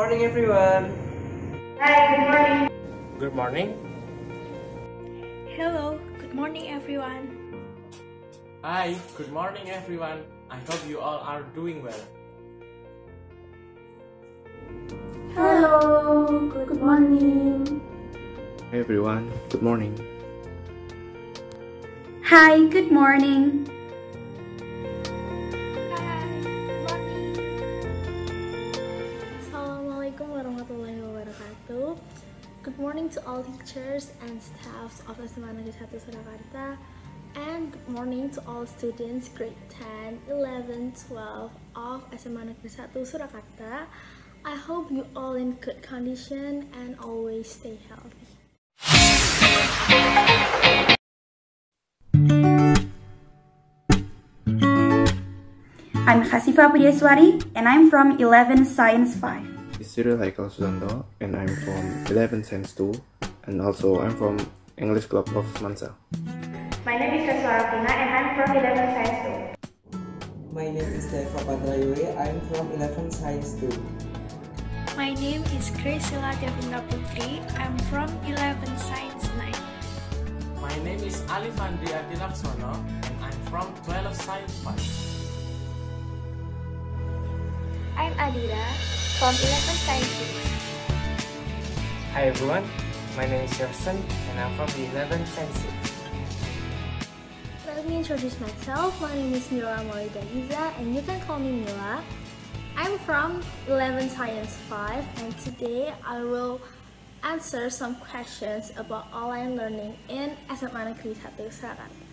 morning, everyone. Hi, good morning. Good morning. Hello, good morning everyone. Hi, good morning everyone. I hope you all are doing well. Hello, good morning. Hey everyone, good morning. Hi, good morning. Assalamualaikum warahmatullahi wabarakatuh. Good morning to all teachers and staffs of SMAN Surakarta, and good morning to all students grade 10, 11, 12 of SMAN Surakarta. I hope you all in good condition and always stay healthy. I'm Khasifa Pudyaswari and I'm from 11 Science 5. It's Cyril Haikal Susanto and I'm from 11 Science 2 and also I'm from English Club of Smansa. My name is Surakarta and I'm from 11 Science 2. My name is Deva Padrayuri. I'm from 11 Science 2. My name is Graciela Devinda Putri. I'm from 11 Science 9. My name is Alifandri Adilaksono and I'm from 12 Science 5. I'm Adira from 11 Science 6. Hi everyone, my name is Yerson and I'm from the 11 Science 6. Let me introduce myself. My name is Mila Maulida Iza and you can call me Mila. I'm from 11 Science 5 and today I will answer some questions about online learning in SMAN Negeri 1 Surakarta.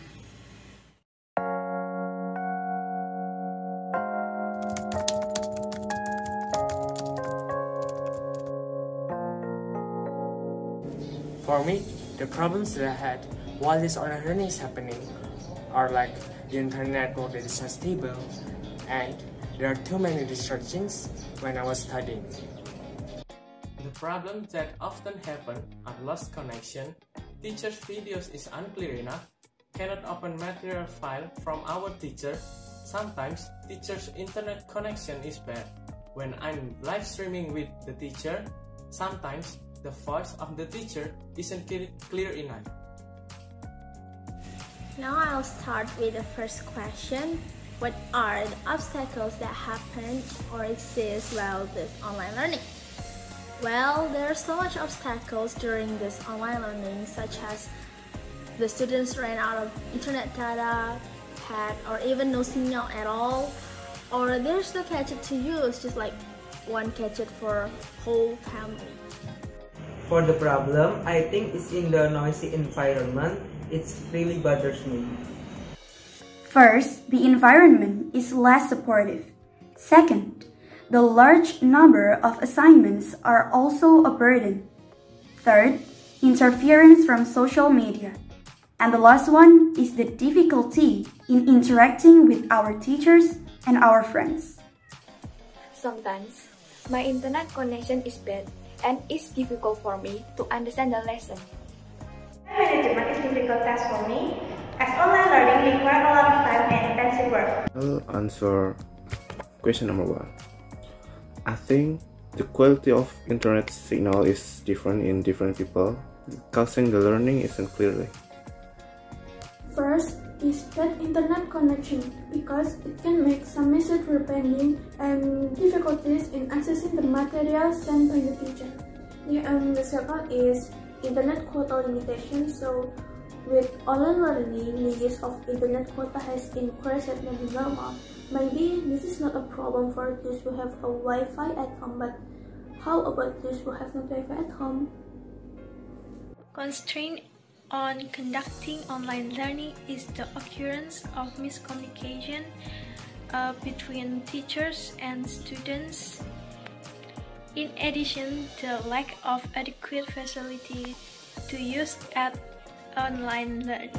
For me, the problems that I had while this online learning is happening are like the internet network that is unstable and there are too many distractions when I was studying. The problems that often happen are lost connection, teacher's videos is unclear enough, cannot open material file from our teacher, sometimes teacher's internet connection is bad. When I'm live streaming with the teacher, sometimes the voice of the teacher isn't clear enough. Now I'll start with the first question. What are the obstacles that happen or exist while this online learning? Well, there are so much obstacles during this online learning, such as the students ran out of internet data, had or even no signal at all, or there's no gadget to use, just like one gadget for whole family. For the problem, I think it's in the noisy environment. It really bothers me. First, the environment is less supportive. Second, the large number of assignments are also a burden. Third, interference from social media. And the last one is the difficulty in interacting with our teachers and our friends. Sometimes, my internet connection is bad and it's difficult for me to understand the lesson. Management is a difficult task for me, as online learning requires a lot of time and intensive work. I'll answer question number 1. I think the quality of internet signal is different in different people, causing the learning isn't clearly. First is bad internet connection because it can make some message repeating and difficulties in accessing the material sent by the teacher. The second is internet quota limitation. So with online learning, the use of internet quota has increased at the normal. Maybe this is not a problem for those who have a Wi-Fi at home, but how about those who have no Wi-Fi at home? Constraint on conducting online learning is the occurrence of miscommunication between teachers and students. In addition, the lack of adequate facility to use at online learning.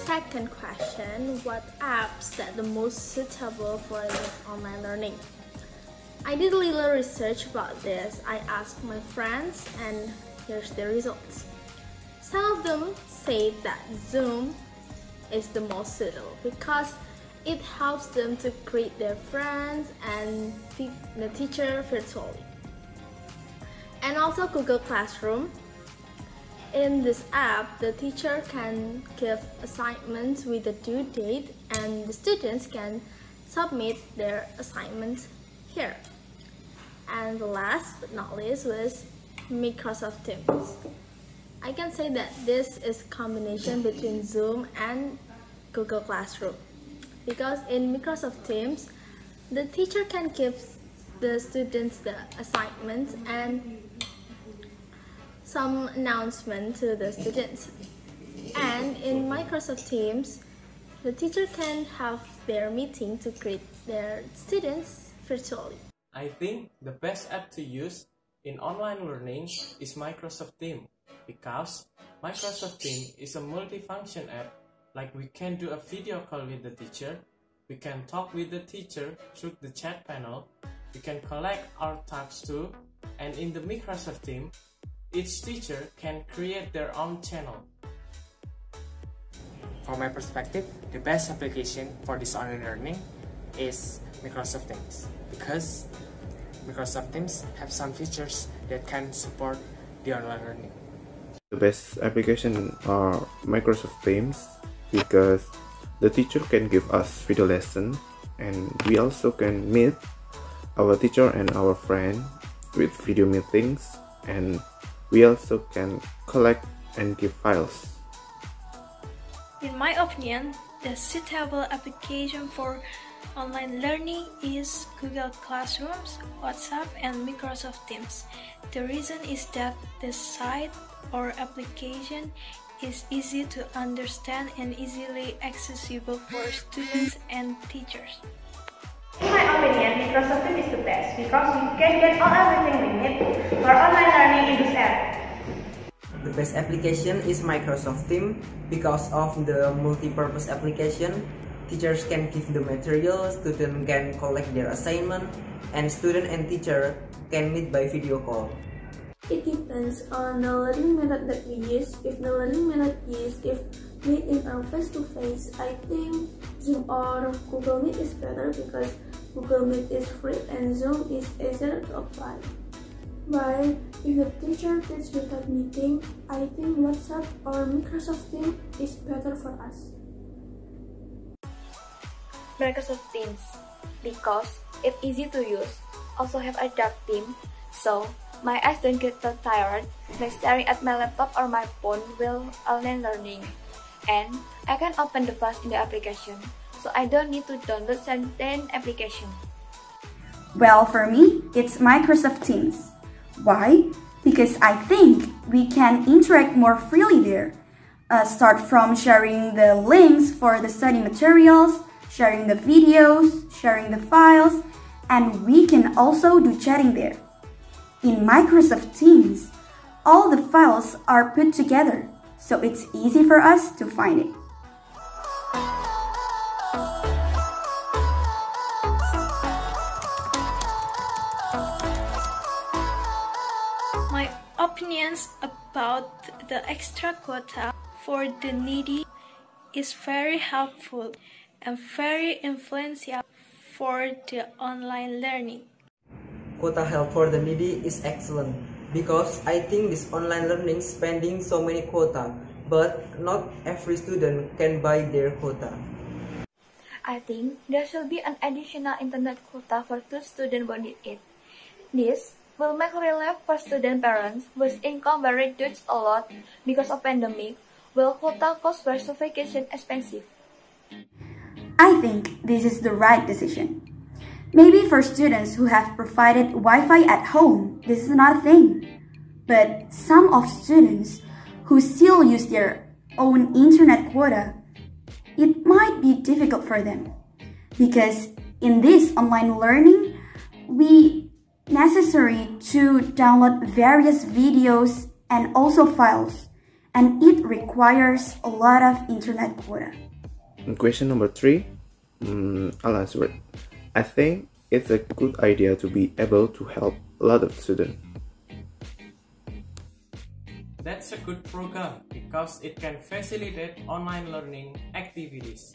Second question, what apps are the most suitable for this online learning? I did a little research about this. I asked my friends and here's the results. Some of them say that Zoom, is the most suitable because it helps them to greet their friends and the teacher virtually. And also Google Classroom. In this app, the teacher can give assignments with a due date and the students can submit their assignments here. And the last but not least was Microsoft Teams. I can say that this is a combination between Zoom and Google Classroom. Because in Microsoft Teams, the teacher can give the students the assignments and some announcement to the students. And in Microsoft Teams, the teacher can have their meeting to greet their students virtually. I think the best app to use in online learning is Microsoft Teams because Microsoft Teams is a multifunction app. Like we can do a video call with the teacher, we can talk with the teacher through the chat panel, we can collect our tasks too, and in the Microsoft Teams, each teacher can create their own channel. From my perspective, the best application for this online learning is Microsoft Teams because Microsoft Teams have some features that can support the online learning. The best application are Microsoft Teams because the teacher can give us video lesson and we also can meet our teacher and our friend with video meetings, and we also can collect and give files. In my opinion, the suitable application for online learning is Google Classrooms, WhatsApp, and Microsoft Teams. The reason is that the site or application is easy to understand and easily accessible for students and teachers. In my opinion, Microsoft Teams is the best because you can get everything we need for online learning in this app. The best application is Microsoft Teams because of the multi-purpose application. Teachers can give the material, students can collect their assignment, and student and teacher can meet by video call. It depends on the learning method that we use. If the learning method is meeting or face-to-face, I think Zoom or Google Meet is better because Google Meet is free and Zoom is easier to apply. But if the teacher teaches without meeting, I think WhatsApp or Microsoft Teams is better for us. Microsoft Teams because it's easy to use, also have a dark theme, so my eyes don't get too tired by staring at my laptop or my phone while online learning. And I can open the files in the application, so I don't need to download certain application. Well, for me, it's Microsoft Teams. Why? Because I think we can interact more freely there. Start from sharing the links for the study materials, sharing the videos, sharing the files, and we can also do chatting there. In Microsoft Teams, all the files are put together, so it's easy for us to find it. My opinions about the extra quota for the needy is very helpful and very influential for the online learning. Quota help for the needy is excellent because I think this online learning spending so many quota, but not every student can buy their quota. I think there should be an additional internet quota for 2 students who need it. This will make relief for student parents whose income will reduce a lot because of pandemic, while quota costs were so vacation expensive. I think this is the right decision. Maybe for students who have provided Wi-Fi at home, this is not a thing. But some of students who still use their own internet quota, it might be difficult for them. Because in this online learning, we necessary to download various videos and also files, and it requires a lot of internet quota. Question number 3, I'll answer it. I think it's a good idea to be able to help a lot of students. that's a good program because it can facilitate online learning activities.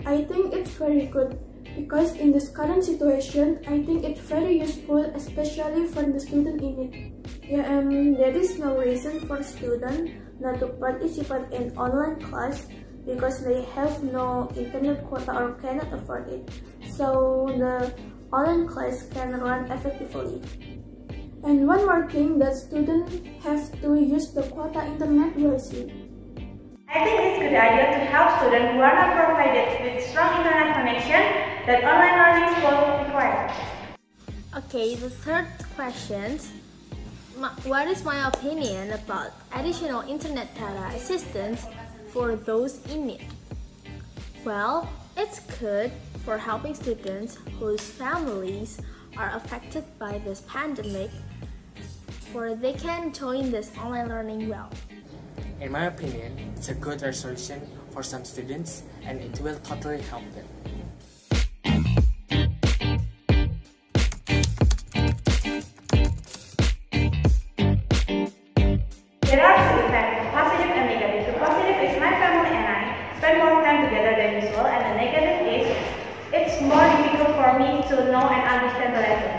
I think it's very good because in this current situation, I think it's very useful, especially for the student in it. There is no reason for students not to participate in online class because they have no internet quota or cannot afford it. So the online class can run effectively. And one more thing, that students have to use the quota internet wisely. I think it's a good idea to help students who are not provided with strong internet connection that online learning will require. Okay, the third question. What is my opinion about additional internet data assistance for those in need? Well, it's good for helping students whose families are affected by this pandemic, for they can join this online learning well. In my opinion, it's a good resolution for some students and it will totally help them. There are two effects, positive and negative. The positive is my family and I spend more time together than usual, and the negative is it's more difficult for me to know and understand the lesson.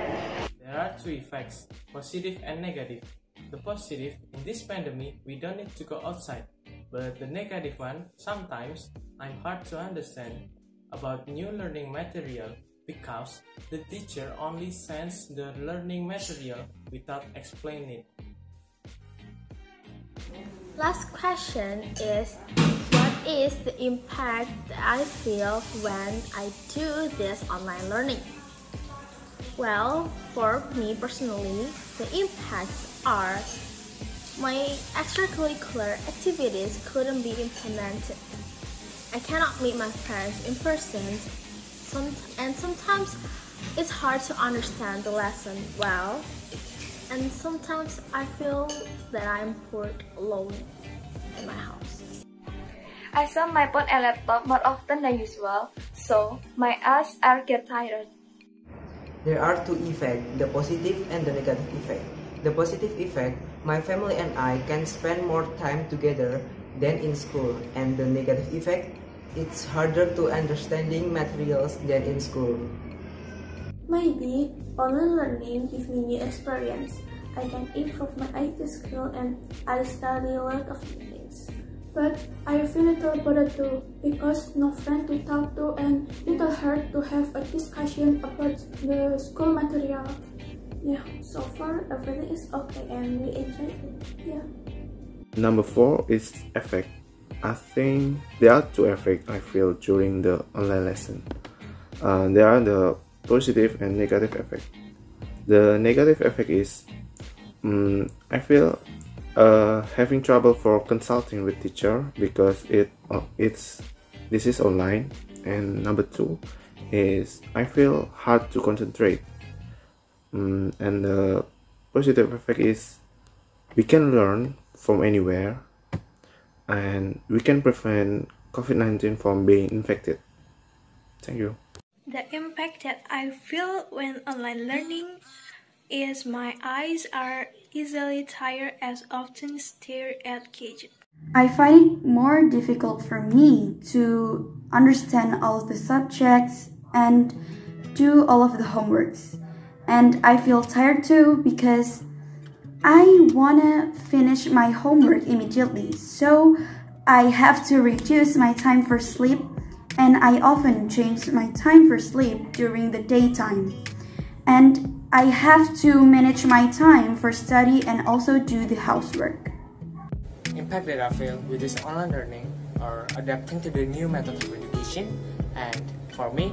There are two effects, positive and negative. The positive, in this pandemic, we don't need to go outside. But the negative one, sometimes I'm hard to understand about new learning material because the teacher only sends the learning material without explaining it. Last question is, what is the impact that I feel when I do this online learning? Well, for me personally, the impacts are my extracurricular activities couldn't be implemented. I cannot meet my friends in person, and sometimes it's hard to understand the lesson well, and sometimes I feel that I'm bored alone in my house. I saw my phone and laptop more often than usual, so my eyes are get tired. There are two effects, the positive and the negative effect. The positive effect, my family and I can spend more time together than in school, and the negative effect, it's harder to understanding materials than in school. Maybe online learning gives me new experience. I can improve my IT skill and I study a lot of new things. But I feel a little bored too because no friend to talk to and little hard to have a discussion about the school material. Yeah, so far everything is okay and we enjoy it. Yeah. Number 4 is effect. I think there are two effects I feel during the online lesson. There are the positive and negative effect. The negative effect is I feel having trouble for consulting with teacher because this is online. And number 2 is I feel hard to concentrate. And the positive effect is we can learn from anywhere and we can prevent COVID-19 from being infected. Thank you. The impact that I feel when online learning is my eyes are easily tired as often stare at gadgets. I find it more difficult for me to understand all of the subjects and do all of the homeworks. And I feel tired too because I wanna finish my homework immediately. So I have to reduce my time for sleep, and I often change my time for sleep during the daytime. And I have to manage my time for study and also do the housework. Impact that I feel with this online learning or adapting to the new method of education, and for me,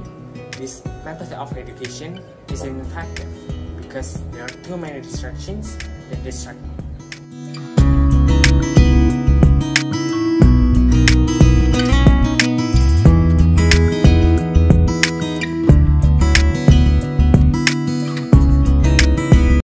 this method of education is ineffective because there are too many distractions that distract me.